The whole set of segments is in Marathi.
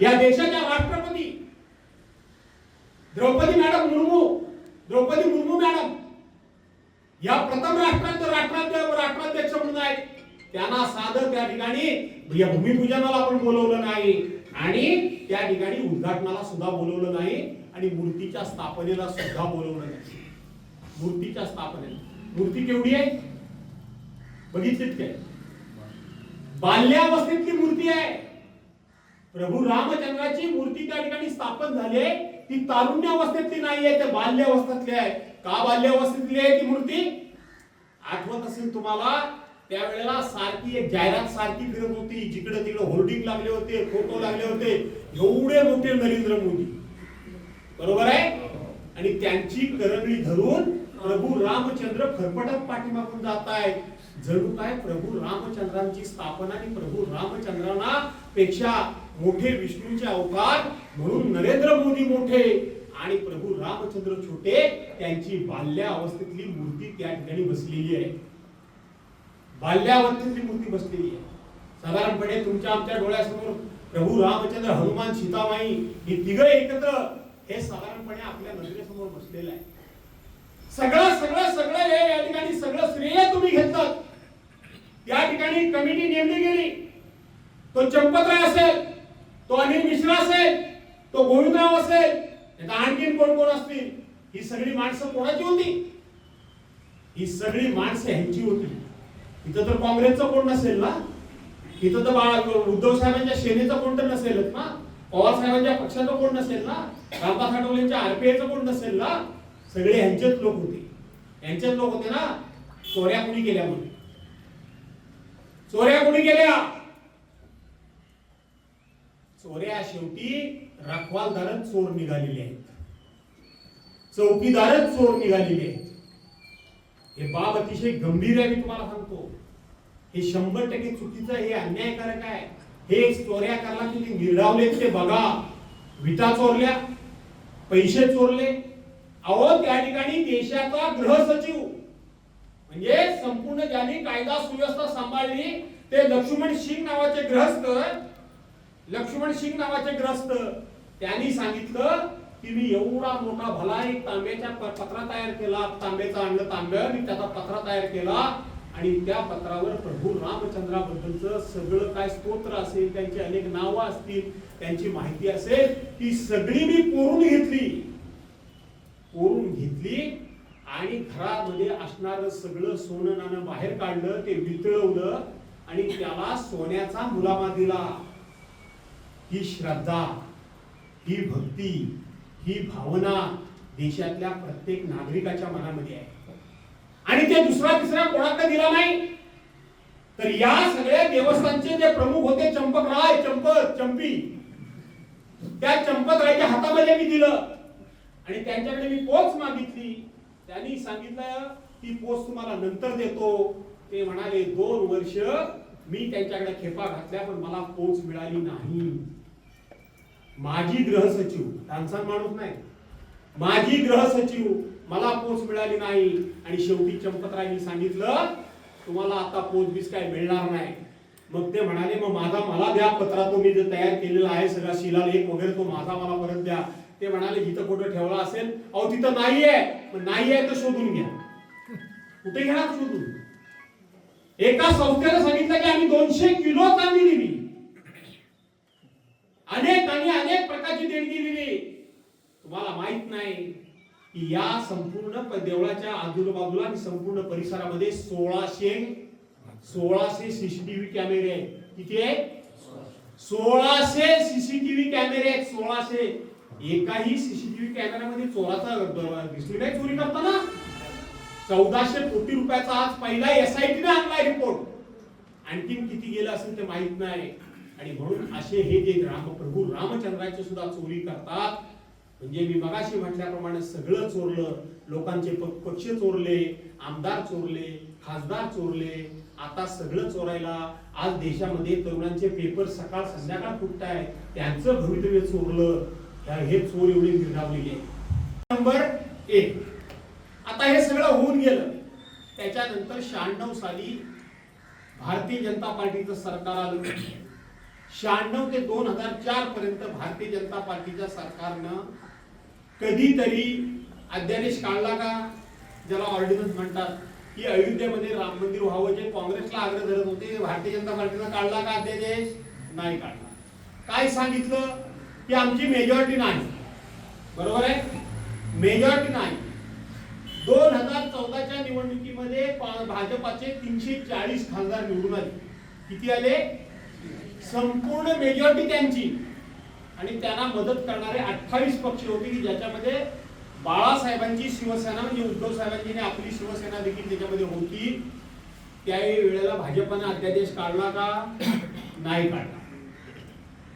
या देशाच्या राष्ट्रपती द्रौपदी मुर्मू मॅडम या प्रथम राष्ट्राध्यक्ष म्हणून आहेत. त्यांना साधं त्या ठिकाणी या भूमिपूजनाला आपण बोलवलं नाही आणि त्या ठिकाणी उद्घाटनाला सुद्धा बोलवलं नाही आणि मूर्तीच्या स्थापनेला सुद्धा बोलवलं नाही. मूर्तीच्या स्थापनेला मूर्ती केवढी आहे बघितलीत काय? बाल्यावस्थेतली मूर्ती आहे. प्रभू रामचंद्राची मूर्ती त्या ठिकाणी स्थापन झाली ती तारुण्यावस्थेतली नाहीये, ते बाल्यावस्थेतली आहे. का बाल्यावस्थेतली आहे ती मूर्ती? आठवत असेल तुम्हाला त्यावेळेला सारखी एक जाहिरात सारखी फिरत होती, जिकडे तिकडे होर्डिंग लागले होते, फोटो लागले होते, एवढे मोठे नरेंद्र मोदी, बरोबर आहे. आणि त्यांची करंगळी धरून प्रभू रामचंद्र फरफटत पाठीमागून जात आहेत. जणू काय प्रभू रामचंद्रांची स्थापना आणि प्रभू रामचंद्रांना पेक्षा मोठे विष्णूचे अवतार म्हणून नरेंद्र मोदी मोठे आणि प्रभू रामचंद्र छोटे. त्यांची बाल्यावस्थेतली मूर्ती त्या ठिकाणी बसलेली आहे. बाल्यावस्थेतली मूर्ती बसलेली आहे. साधारणपणे तुमच्या आमच्या डोळ्यासमोर प्रभू रामचंद्र, हनुमान, सीतामाई हे तिघं एकत्र हे साधारणपणे आपल्या नजरेसमोर बसलेलं आहे. सगळं हे या ठिकाणी सगळं श्रेय तुम्ही घेतलं. त्या ठिकाणी कमिटी नेमली गेली. तो चंपतराय असेल, तो अनिल मिश्रा असेल, तो गोविंदराव असेल, आणखीन कोण कोण असतील, ही सगळी माणसं कोणाची होती? ही सगळी माणसं ह्यांची होती. इथं तर काँग्रेसचं कोण नसेल ना, इथं तर उद्धव साहेबांच्या सेनेचं कोण तर नसेलच ना, पवार साहेबांच्या पक्षाचं कोण नसेल ना, रामदास आठवलेंच्या आरपीआयचं कोण नसेल ना. सगळे ह्यांचेच लोक होते ना. चोऱ्या कोणी केल्या? म्हणून चोऱ्या कोणी केल्या? चोऱ्या शेवटी रखवालदारच चोर निघालेले आहेत, चौकीदारच चोर निघालेले आहेत. हे बाब अतिशय गंभीर आहे. मी तुम्हाला सांगतो हे 100% चुकीचं, हे अन्यायकारक आहे. हे चोऱ्या करायला किती निर्धावले ते बघा. विटा चोरल्या, पैसे चोरले. अहो त्या ठिकाणी देशाचा गृहसचिव म्हणजे संपूर्ण ज्यांनी कायदा सुव्यवस्था सांभाळली ते लक्ष्मण सिंग नावाचे ग्रस्त त्यांनी सांगितलं की मी एवढा मोठा भला एक तांब्याचा पत्रा तयार केला, तांब्याचा आणलं तांब्या, मी त्याचा पत्रा तयार केला आणि त्या पत्रावर प्रभू रामचंद्राबद्दलचं सगळं काय स्तोत्र असेल, त्यांची अनेक नावं असतील, त्यांची माहिती असेल, ती सगळी मी कोरून घेतली आणि घरामध्ये असणारं सगळं सोनं नाणं बाहेर काढलं, ते वितळवलं आणि त्याला सोन्याचा मुलामा दिला. ही श्रद्धा, ही भक्ती, ही भावना देशातल्या प्रत्येक नागरिकाच्या मनामध्ये आहे आणि ते दुसरा तिसरा कोणाकडे दिला नाही. तर या सगळ्या देवस्थानचे जे प्रमुख होते चंपी, त्या चंपतरायच्या हातामध्ये मी दिलं आणि त्यांच्याकडे मी पोच मागितली. त्यांनी सांगितलं की पोच तुम्हाला नंतर देतो. ते म्हणाले 2 वर्ष मी त्यांच्याकडे खेपा घातल्या पण मला पोच मिळाली नाही. माझी गृहसचिव, त्यांचा माणूस नाही, माझी गृहसचिव, मला पोच मिळाली नाही आणि शेवटी चंपतरायांनी सांगितलं तुम्हाला आता पोच बीस काय मिळणार नाही. मग ते म्हणाले मग मला द्या पत्रा, तो मी जे तयार केलेला आहे सगळा शिलालेख वगैरे तो माझा मला परत द्या. ते म्हणाले जिथं कुठं ठेवला असेल, अहो तिथं नाहीये तर शोधून घ्या. कुठे घ्या शोधून? एका संस्थेने सांगितलं की आम्ही 200 किलो चांदी दिली, अनेक प्रकारची देणगी दिली. तुम्हाला माहित नाही की या संपूर्ण देवळाच्या आजूबाजूला आणि संपूर्ण परिसरामध्ये 1600 सीसीटीव्ही कॅमेरे आहेत. किती आहे? 1600 सीसीटीव्ही कॅमेरे आहेत. 1600. एकाही सीसीटीव्ही कॅमेऱ्यामध्ये चोराचा दिसली नाही चोरी करताना. 1400 कोटी रुपयाचा आज पहिला एसआयटीने आणलाय रिपोर्ट. आणखीन किती गेलं असेल ते माहित नाही. आणि म्हणून असे हे जे प्रभू रामचंद्राचे सुद्धा चोरी करतात. म्हणजे मी मगाशी म्हटल्याप्रमाणे सगळं चोरलं. लोकांचे पक्ष चोरले, आमदार चोरले, खासदार चोरले, आता सगळं चोरायला. आज देशामध्ये तरुणांचे पेपर सकाळ संध्याकाळ फुटताय, त्यांचं भवितव्य चोरलं. हे चोर एवढे निर्धावलेले आहे. नंबर 1. आता हे सगळं होऊन गेलं. त्याच्यानंतर 96 साली भारतीय जनता पार्टीचं सरकार आलं. 96 ते 2004 पर्यंत भारतीय जनता पार्टीच्या सरकारनं कधीतरी अध्यादेश काढला का, ज्याला ऑर्डिनन्स म्हणतात, की अयोध्येमध्ये राम मंदिर व्हावं, जे काँग्रेसला आग्रह धरत होते, भारतीय जनता पार्टीनं काढला का अध्यादेश? नाही काढला. काय सांगितलं की आमची मेजॉरिटी नाही. बरोबर आहे, मेजॉरिटी नाही. 2014च्या निवडणुकीमध्ये भाजपाचे 340 खासदार निवडून आले. किती आले? संपूर्ण मेजॉरिटी त्यांची. आणि त्यांना मदत करणारे 28 पक्ष होते, की ज्याच्यामध्ये बाळासाहेबांची शिवसेना म्हणजे उद्धव साहेबांची आपली शिवसेना देखील त्याच्यामध्ये होती. त्याही वेळेला भाजपने अध्यादेश काढला का? नाही काढला.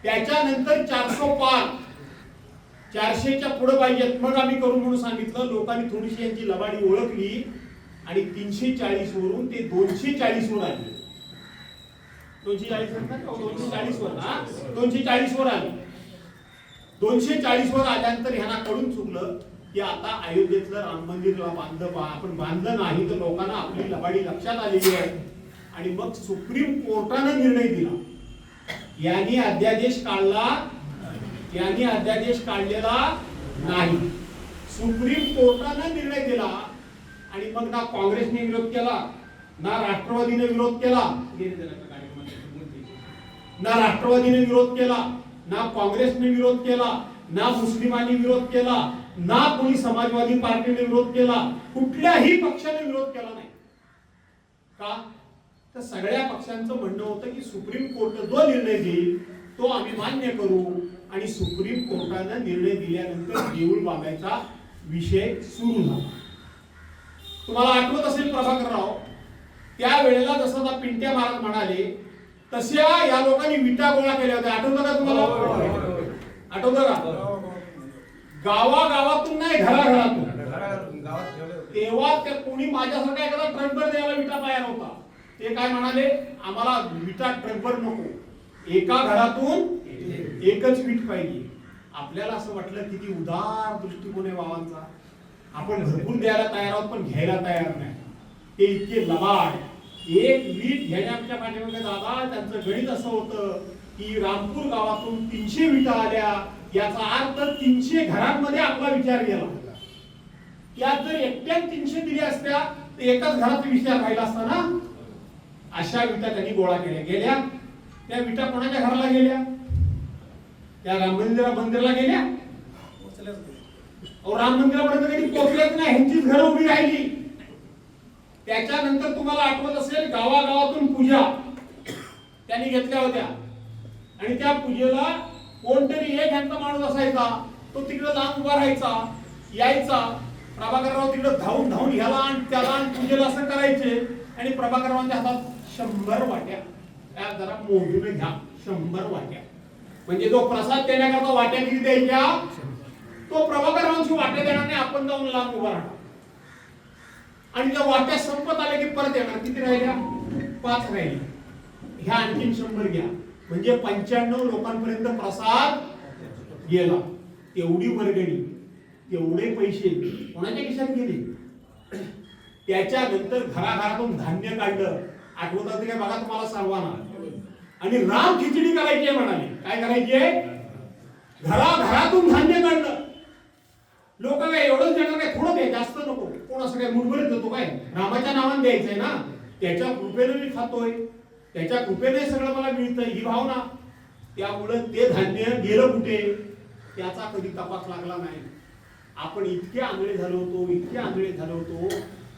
त्याच्यानंतर 400 पार, 400च्या पुढे पाहिजेत मग आम्ही करू म्हणून सांगितलं. लोकांनी थोडीशी यांची लबाडी ओळखली आणि 340 वरून ते 240 वर आले. 240 वर, 240 वर आले. 240 वर आल्यानंतर ह्यांना कळून चुकलं की आता अयोध्येतलं राम मंदिरला आपण बांधलं नाही तर लोकांना आपली लबाडी लक्षात आलेली आहे. आणि मग सुप्रीम कोर्टानं निर्णय दिला. यांनी अध्यादेश काढला, यांनी अध्यादेश काढलेला नाही. सुप्रीम कोर्टानं निर्णय दिला. आणि मग ना काँग्रेसने विरोध केला, ना राष्ट्रवादीने विरोध केला, ना राष्ट्रवादीने विरोध केला, ना काँग्रेसने विरोध केला, ना मुस्लिमांनी विरोध केला, ना कोणी समाजवादी पार्टीने विरोध केला. कुठल्याही पक्षाने विरोध केला नाही. का? तर सगळ्या पक्षांचं म्हणणं होतं की सुप्रीम कोर्ट जो निर्णय देईल तो आम्ही मान्य करू. आणि सुप्रीम कोर्टाने निर्णय दिल्यानंतर देऊळ बांधायचा विषय सुरू झाला. तुम्हाला आठवत असेल प्रभाकरराव, त्या वेळेला जसं आता पिंट्या महाराज म्हणाले तशा या लोकांनी विटा गोळा केल्या होत्या. आठवतं का तुम्हाला? आठवतं का? गावागावातून नाही, घराघरातून. तेव्हा त्या कोणी माझ्यासारखा एखादा ट्रकभर द्यायला विटा तयार होता. ते काय म्हणाले, आम्हाला विटा ट्रकभर नको, एका घरातून एकच वीट पाहिजे. आपल्याला असं वाटलं किती उदार दृष्टिकोन आहे बाबांचा. आपण भरपूर द्यायला तयार आहोत पण घ्यायला तयार नाही. ते इतके लबाड. एक वीट घेण्याच्या पाठीमागे दादा त्यांचं गणित असं होतं की रामपूर गावातून 300 विटा आल्या, याचा अर्थ 300 घरांमध्ये आपला विचार गेला. त्यात जर एकट्या 300 दिल्या असत्या तर एकाच घरात विचार राहिला असता ना. अशा विटा त्यांनी गोळा केल्या. त्या विटा कोणाच्या घराला गेल्या? त्या राम मंदिराला गेल्या. राम मंदिरापर्यंत कधी पोहोचलेच नाही, ह्यांचीच घरं उभी राहिली. त्याच्यानंतर तुम्हाला आठवत असेल गावागावातून पूजा त्यांनी घेतल्या होत्या. आणि त्या पूजेला कोणतरी एक ह्यांचा माणूस असायचा, तो तिकडे लांब उभा राहायचा, यायचा. प्रभाकरराव तिकडे धावून धावून ह्याला आणि त्याला आणि पूजेला असं करायचे. आणि प्रभाकररावांच्या हातात 100 वाट्या. त्या जरा मोजून घ्या, 100 वाट्या. म्हणजे जो प्रसाद देण्याकरता वाट्या किती द्यायच्या, तो प्रभाकररावांची वाट्या देणार नाही, आपण जाऊन लांब उभा राहणार. आणि त्या वाट्या संपत आल्या की परत येणार. किती राहिल्या? 5 राहिल्या. ह्या आणखीन 100 घ्या. म्हणजे 95 लोकांपर्यंत प्रसाद गेला. तेवढी वर्गणी, तेवढे पैसे कोणाच्या खिशात गेले? त्याच्यानंतर घराघरातून धान्य काढलं. आठवत असेल काय बघा तुम्हाला सर्वांना. आणि राम खिचडी करायची आहे म्हणाले. काय करायची आहे? घराघरातून धान्य काढलं. लोक काय एवढंच देणार काय? थोडं दे, जास्त नको. कोण असं काय मुठभरीत देतो काय? रामाच्या नावाने द्यायचंय ना. त्याच्या कृपेने मी खातोय, त्याच्या कृपेने सगळं मला मिळतंय, ही भावना. त्यामुळे ते धान्य गेलं कुठे त्याचा कधी तपास लागला नाही. आपण इतके आंधळे झालो होतो, इतके आंधळे झालो होतो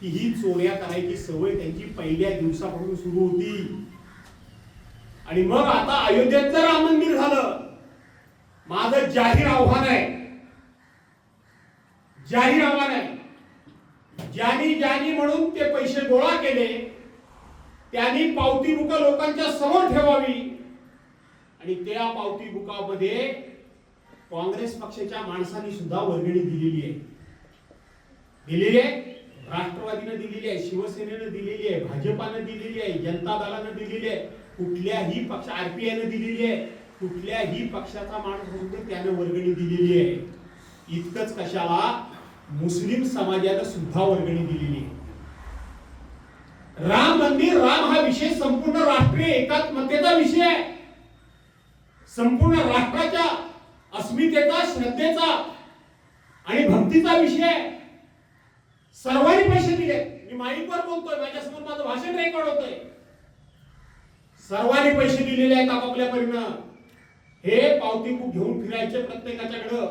की ही चोऱ्या करायची सवय त्यांची पहिल्या दिवसापासून सुरू होती. आणि मग आता अयोध्येचं राम मंदिर झालं. माझं जाहीर आव्हान आहे, जाहीर आव्हान आहे. ज्यांनी म्हणून ते पैसे गोळा केले त्यांनी पावती बुका लोकांच्या समोर ठेवावी. आणि त्या पावती बुकामध्ये काँग्रेस पक्षाच्या माणसांनी सुद्धा वर्गणी दिलेली आहे. दिलेली आहे, राष्ट्रवादीने दिलेली आहे, शिवसेनेने दिलेली आहे, भाजपाने दिलेली आहे, जनता दलाने दिलेली आहे, कुठल्याही पक्ष आरपीआयने दिलेली आहे. कुठल्याही पक्षाचा माणूस होते त्याने वर्गणी दिलेली आहे. इतकंच कशाला, मुस्लिम समाजाने सुद्धा वर्गणी दिलेली आहे. राम मंदिर, राम हा विषय संपूर्ण राष्ट्रीय एकात्मतेचा विषय आहे. संपूर्ण राष्ट्राच्या अस्मितेचा, श्रद्धेचा आणि भक्तीचा विषय. सर्वांनी पैसे दिले. मी माईकवर बोलतोय, माझ्यासमोर माझं भाषण रेकॉर्ड होतंय. सर्वांनी पैसे दिलेले आहेत आपापल्या परीनं. हे पावती बुक घेऊन फिरायचे प्रत्येकाच्याकडं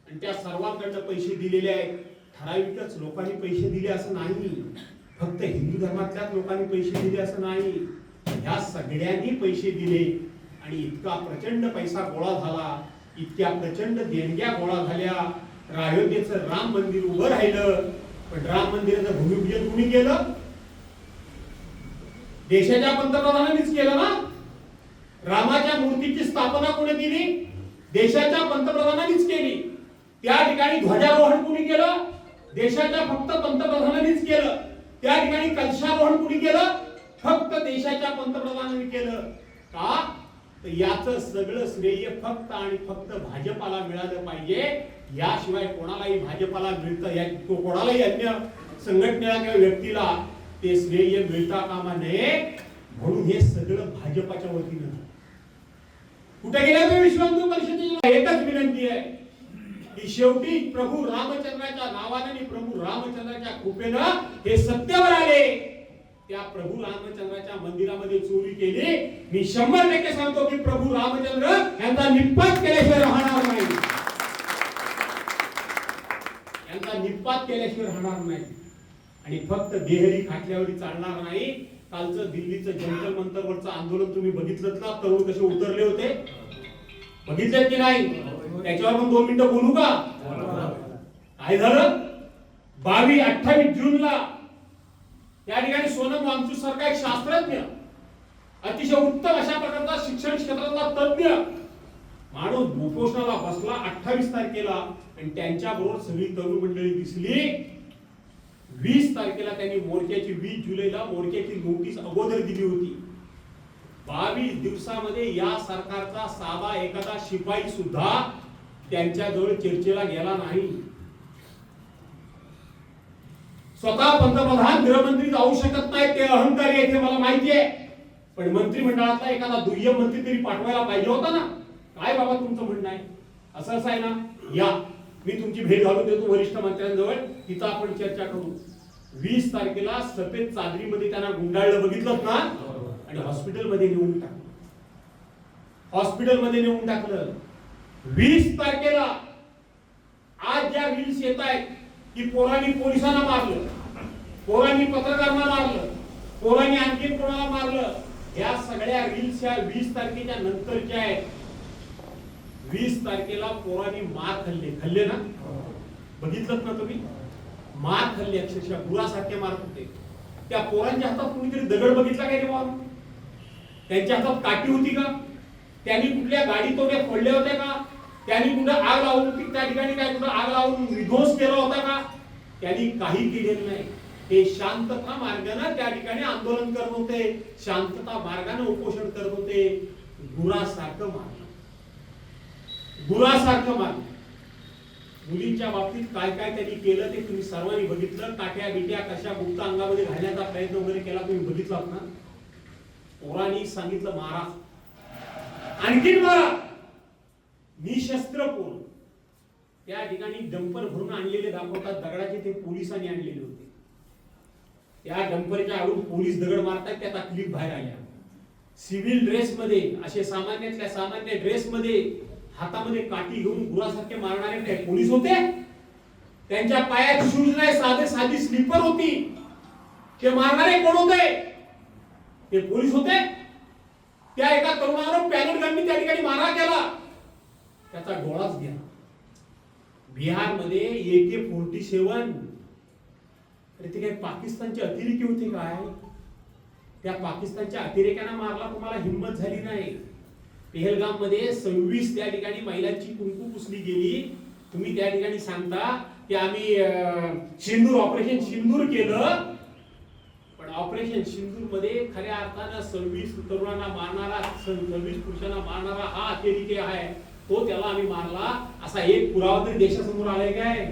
आणि त्या सर्वांकडनं पैसे दिलेले आहेत. ठराविकच लोकांनी पैसे दिले असं नाही, फक्त हिंदू धर्मातल्याच लोकांनी पैसे दिले असं नाही. ह्या सगळ्यांनी पैसे दिले आणि इतका प्रचंड पैसा गोळा झाला, इतक्या प्रचंड देणग्या गोळा झाल्या. अयोध्येचं राम मंदिर उभं राहिलं. पण राम मंदिराचं भूमिपूजन कुणी केलं? देशाच्या पंतप्रधानांनीच केलं ना. रामाच्या मूर्तीची स्थापना कोणी केली? देशाच्या पंतप्रधानांनीच केली. त्या ठिकाणी ध्वजारोहण कुणी केलं? देशाच्या फक्त पंतप्रधानांनीच केलं. त्या ठिकाणी कलशारोहण कुणी केलं? फक्त देशाच्या पंतप्रधानांनी केलं. का? तर याचं सगळं श्रेय फक्त आणि फक्त भाजपाला मिळालं पाहिजे. याशिवाय कोणालाही भाजपाला मिळतं, कोणालाही अन्य संघटनेला किंवा व्यक्तीला ते श्रेय मिळता कामा नये. म्हणून हे सगळं भाजपाच्या वतीनं. कुठे गेला ते विश्व हिंदू परिषदेला एकच विनंती आहे की शेवटी प्रभू रामचंद्राच्या नावाने आणि प्रभू रामचंद्राच्या कृपेनं हे सत्तेवर आले. त्या प्रभू रामचंद्राच्या मंदिरामध्ये चोरी केली. मी 100% सांगतो की प्रभू रामचंद्र यांचा निपात केल्याशिवाय राहणार नाही. यांचा निपात केल्याशिवाय राहणार नाही. आणि फक्त देहरी खाटल्यावर चालणार नाही. कालचं दिल्लीचं जंतर मंतरवरचं आंदोलन तुम्ही बघितलं ना, तरुण कसे उतरले होते, बघितलं की नाही? त्याच्यावर पण 2 मिनिटं बोलू का? काय झालं? 22-28 जूनला त्या ठिकाणी सोनम वांगचूक सारखा एक शास्त्रज्ञ, अतिशय उत्तम अशा प्रकारचा शिक्षण क्षेत्रातला तज्ञ माणूस उपोषणाला बसला 28 तारखेला. आणि त्यांच्या बरोबर सगळी तरुण मंडळी दिसली. 20 तारखेला त्यांनी मोर्चाची, 20 जुलैला मोर्चाची नोटीस अगोदर दिली होती. 22 दिवसामध्ये या सरकारचा साधा एखादा शिपाई सुद्धा त्यांच्याजवळ चर्चेला गेला नाही. स्वतः पंतप्रधान, गृहमंत्री जाऊ शकत नाही, ते अहंकारी आहे, ते मला माहिती आहे. पण मंत्रिमंडळातला एखादा दुय्यम मंत्री तरी पाठवायला पाहिजे होता ना. काय बाबा तुमचं म्हणणं आहे? असं आहे ना, या मी तुमची भेट घालून देतो वरिष्ठ मंत्र्यांजवळ, तिथं आपण चर्चा करू. 20 तारखेला सफेद चादरीमध्ये त्यांना गुंडाळलं, बघितलं ना, आणि हॉस्पिटलमध्ये नेऊन टाकलं. हॉस्पिटलमध्ये नेऊन टाकलं. 20 तारखेला आज ज्या रील्स येत आहेत की पोरांनी पोलिसांना मारलं, पोरांनी पत्रकारांना मारलं, पोरांनी आणखी कोणाला मारलं, या सगळ्या रील्स या 20 तारखेच्या नंतरच्या आहेत. 20 तारखेला पोरांनी मार खाल्ले ना, बघितलं ना तुम्ही? मार खाल्ले, अक्षरशः गुरासारखे मारत होते. त्या पोरांच्या हातात कुणीतरी दगड बघितला काय तेव्हा? त्यांच्या हातात काठी होती का? त्यांनी कुठल्या गाडी तोड्या फोडल्या होत्या का? त्यांनी कुठं आग लावून होती त्या ठिकाणी, काय कुठं आग लावून विध्वंस केला होता का? त्यांनी काही केलेलं नाही. ते शांतता मार्गाने त्या ठिकाणी आंदोलन करत होते, शांतता मार्गाने उपोषण करत होते. गुरासारखं मारलं, गुरासारखं मारलं. मुलींच्या बाबतीत काय काय त्यांनी केलं ते तुम्ही सर्वांनी बघितलं. काठ्या बिट्या कशा गुप्त अंगामध्ये घालण्याचा प्रयत्न वगैरे केला, तुम्ही बघितलात ना. पोरांनी सांगितलं मारा, आणखीन मारा, निशस्त्र पोर. त्या ठिकाणी डंपर भरून आणलेले दाखवतात दगडाचे, ते पोलिसांनी आणलेले होते. त्या डंपरच्या आडून पोलीस दगड मारतात, त्याचा क्लिप बाहेर आल्या. सिव्हिल ड्रेस मध्ये, असे सामान्यातल्या सामान्य ड्रेस मध्ये, हातामध्ये काठी घेऊन गुरासारखे मारणारे ते पोलीस होते. त्यांच्या पायात शूज नाही, साधी स्लीपर होती. ते मारणारे कोण होते? ते पोलीस होते. त्या एका तरुणावर पॅलेट गननी त्या ठिकाणी मारा केला, त्याचा डोळाच गेला. बिहारमध्ये AK-47, ते काय पाकिस्तानचे अतिरेकी होते काय? त्या पाकिस्तानच्या अतिरेक्यांना मारला, तुम्हाला हिंमत झाली नाही. पेहलगाम मध्ये 26 त्या ठिकाणी महिलांची कुंकू पुसली गेली. तुम्ही त्या ठिकाणी सांगता की आम्ही सिंदूर, ऑपरेशन सिंदूर केलं. पण ऑपरेशन सिंदूर मध्ये खऱ्या अर्थानं 26 तरुणांना मारणारा, 26 पुरुषांना मारणारा हा अतिरेकी आहे, तो त्याला आम्ही मारला, असा एक पुरावा तरी देशासमोर आलाय काय?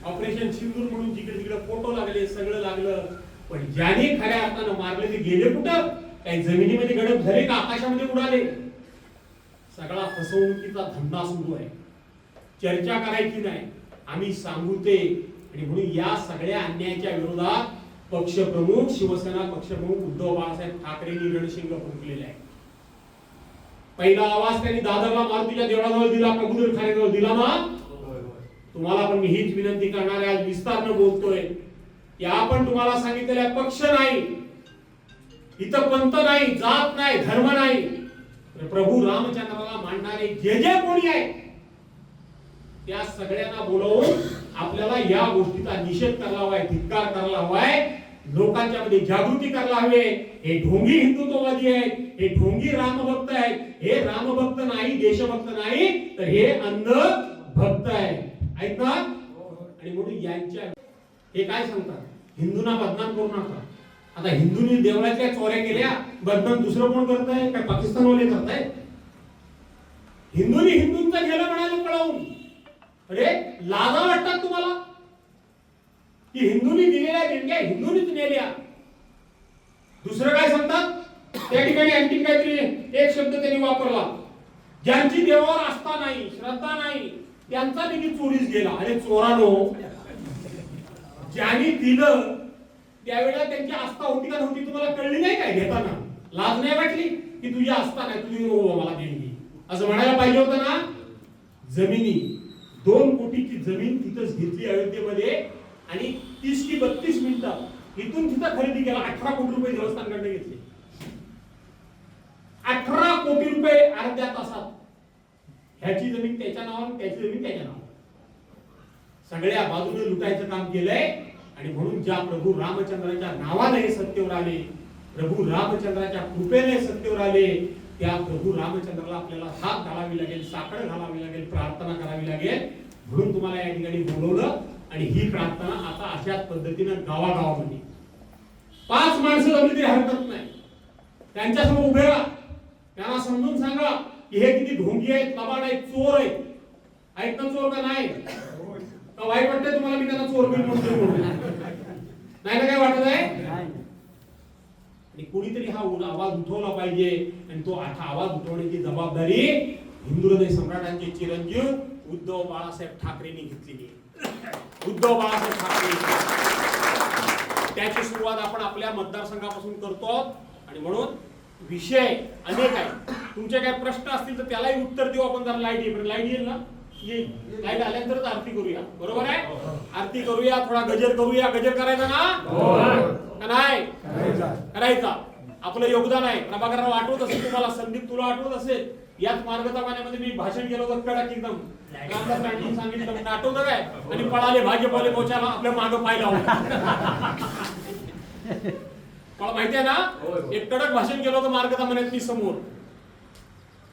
ऑपरेशन सिंदूर म्हणून जिकडे तिकडे फोटो लागले, सगळं लागलं. पण ज्याने खऱ्या अर्थानं मारले ते गेले कुठं? काही जमिनीमध्ये गडप झाले का आकाशामध्ये उडाले? सगळा फसवणुकीचा धंदा सुरू आहे. चर्चा करायची नाही, आम्ही सांगू ते. आणि म्हणून या सगळ्या अन्यायाच्या विरोधात पक्षप्रमुख, शिवसेना पक्षप्रमुख उद्धव बाळासाहेब ठाकरेंनी रणशिंग फुंकलेले आहे. पहिला आवाज त्यांनी दादरला मारुतीच्या देवळाजवळ दिला, कबूतर खाण्याजवळ दिला ना. तुम्हाला पण मी हीच विनंती करणार आहे, आज विस्तारनं बोलतोय की आपण तुम्हाला सांगितलेला पक्ष नाही, इथं पंथ नाही, जात नाही, धर्म नाही, प्रभू रामचंद्राला मानणारे जे जे कोणी आहे त्या सगळ्यांना बोलवून आपल्याला या गोष्टीचा निषेध करायला हवाय, धिक्कार करायला हवाय, लोकांच्या मध्ये जागृती करायला हवे. हे ढोंगी हिंदुत्ववादी आहेत, हे ढोंगी रामभक्त आहेत, हे रामभक्त नाही, देशभक्त नाही, तर हे अंध भक्त आहे. आहेत ना? आणि म्हणून यांच्या हे काय सांगतात, हिंदूंना बदनाम करू नका. आता हिंदूंनी देवळाच्या चोऱ्या केल्या, बदनाम दुसरं कोण करत आहे? काय पाकिस्तानवाले करत आहेत? हिंदूंनी हिंदूंचं गेलं म्हणाले पळवून. अरे लाजा वाटतात तुम्हाला की हिंदूंनी दिलेल्या देणग्या हिंदूंनीच नेल्या. दुसरं काय सांगतात त्या ठिकाणी, आणखी काहीतरी एक शब्द त्यांनी वापरला, ज्यांची देवावर आस्था नाही, श्रद्धा नाही, त्यांचा निधी चोरीस गेला. अरे चोरानो, ज्यांनी दिलं त्यावेळेला त्यांची आस्था होती का नव्हती तुम्हाला कळली नाही काय? घेताना लाज नाही वाटली की तुझी आस्था नाही, तुझी मला देणगी असं म्हणायला पाहिजे होतं ना. जमिनी 2 कोटीची जमीन तिथंच घेतली अयोध्येमध्ये आणि 30 की 32 मिनिटात इथून तिथं खरेदी केला. 18 कोटी रुपये देवस्थानकडे घेतले. 18 कोटी रुपये अर्ध्या तासात. ह्याची जमीन त्याच्या नावावर, त्याची जमीन त्याच्या नावावर, सगळ्या बाजूने लुटायचं काम केलंय. आणि म्हणून ज्या प्रभू रामचंद्राच्या नावाने हे सत्तेवर आले, प्रभू रामचंद्राच्या कृपेने सत्तेवर आले, त्या प्रभू रामचंद्राला आपल्याला हात घालावी लागेल, साखर घालावी लागेल, प्रार्थना करावी लागेल. म्हणून तुम्हाला या ठिकाणी बोलवलं. आणि ही प्रार्थना आता अशाच पद्धतीनं गावागावामध्ये 5 माणसं जमली तरी हरकत नाही, त्यांच्यासमोर उभे राहा, त्यांना समजून सांगा की हे किती ढोंगी आहेत, लबाड आहेत, चोर आहेत. आहेत ना चोर का नाही? का वाईट वाटतंय तुम्हाला मी त्यांना चोर बिल म्हणतो? नाही ना काय वाटत आहे? आणि कोणीतरी हा आवाज उठवला पाहिजे. आणि तो आवाज उठवण्याची जबाबदारी हिंदू हृदय सम्राटांचे चिरंजीव उद्धव बाळासाहेब ठाकरेंनी घेतलेली आहे. उद्धव बाळासाहेब ठाकरे, त्याची सुरुवात आपण आपल्या मतदारसंघापासून करतो. आणि म्हणून विषय अनेक आहेत. तुमचे काही प्रश्न असतील तर त्यालाही उत्तर देऊ आपण. जरा लाईट येईल, लाईट येईल ना? येईल. लाईट आल्यानंतरच आरती करूया, बरोबर आहे? आरती करूया, थोडा गजर करूया. गजर करायचा ना? का नाही करायचा? आपलं योगदान आहे. प्रभाकरराव आठवत असेल तुम्हाला, संदीप तुला आठवत असेल, याच मार्गता पाण्यामध्ये मी भाषण केलं होतं कडक एकदम. रामदास गांधी सांगितलं म्हणून आठवतं काय? आणि पळाले भाजपवाले मोर्चाला आपल्या मागं पाय लावून. मला माहिती आहे ना, एक कडक भाषण केलं होतं मार्गता पाण्यात मी समोर.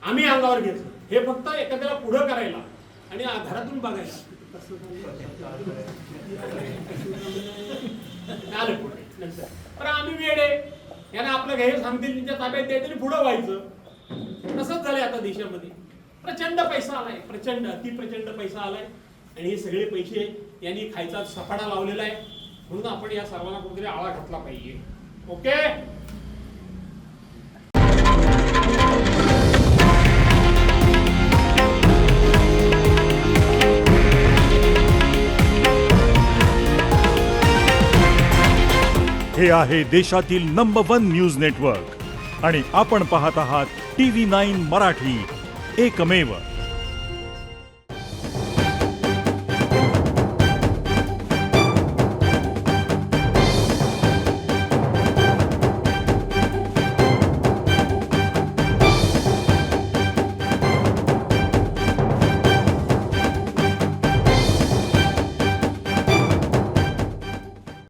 आम्ही अंगावर घेतलं. हे फक्त एखाद्याला पुढं करायला आणि घरातून बघायला. आलं पुढे नंतर. पण आम्ही वेडे, यांना आपलं हे सांगतील त्यांच्या ताब्यात द्यायचं, पुढं व्हायचं. तसंच झालंय आता देशामध्ये. प्रचंड पैसा आलाय, प्रचंड अति प्रचंड पैसा आलाय. आणि हे सगळे पैसे यांनी खायचा सपाटा लावलेला आहे. म्हणून आपण या सर्वांना कुठेतरी आळा घातला पाहिजे. ओके. हे आहे देशातील नंबर 1 न्यूज नेटवर्क आणि आपण पाहत आहात TV9 मराठी, एकमेव.